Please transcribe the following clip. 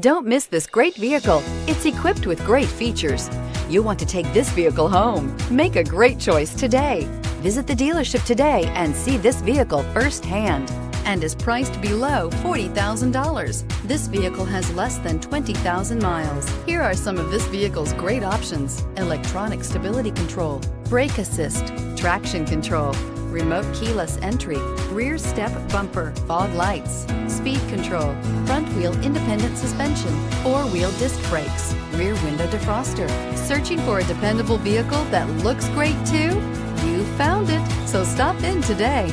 Don't miss this great vehicle. It's equipped with great features. You'll want to take this vehicle home. Make a great choice today. Visit the dealership today and see this vehicle firsthand, and is priced below $40,000. This vehicle has less than 20,000 miles. Here are some of this vehicle's great options: electronic stability control, brake assist, traction control, remote keyless entry, rear step bumper, fog lights, speed control, front wheel independent suspension, four-wheel disc brakes, rear window defroster. Searching for a dependable vehicle that looks great too? You found it, so stop in today.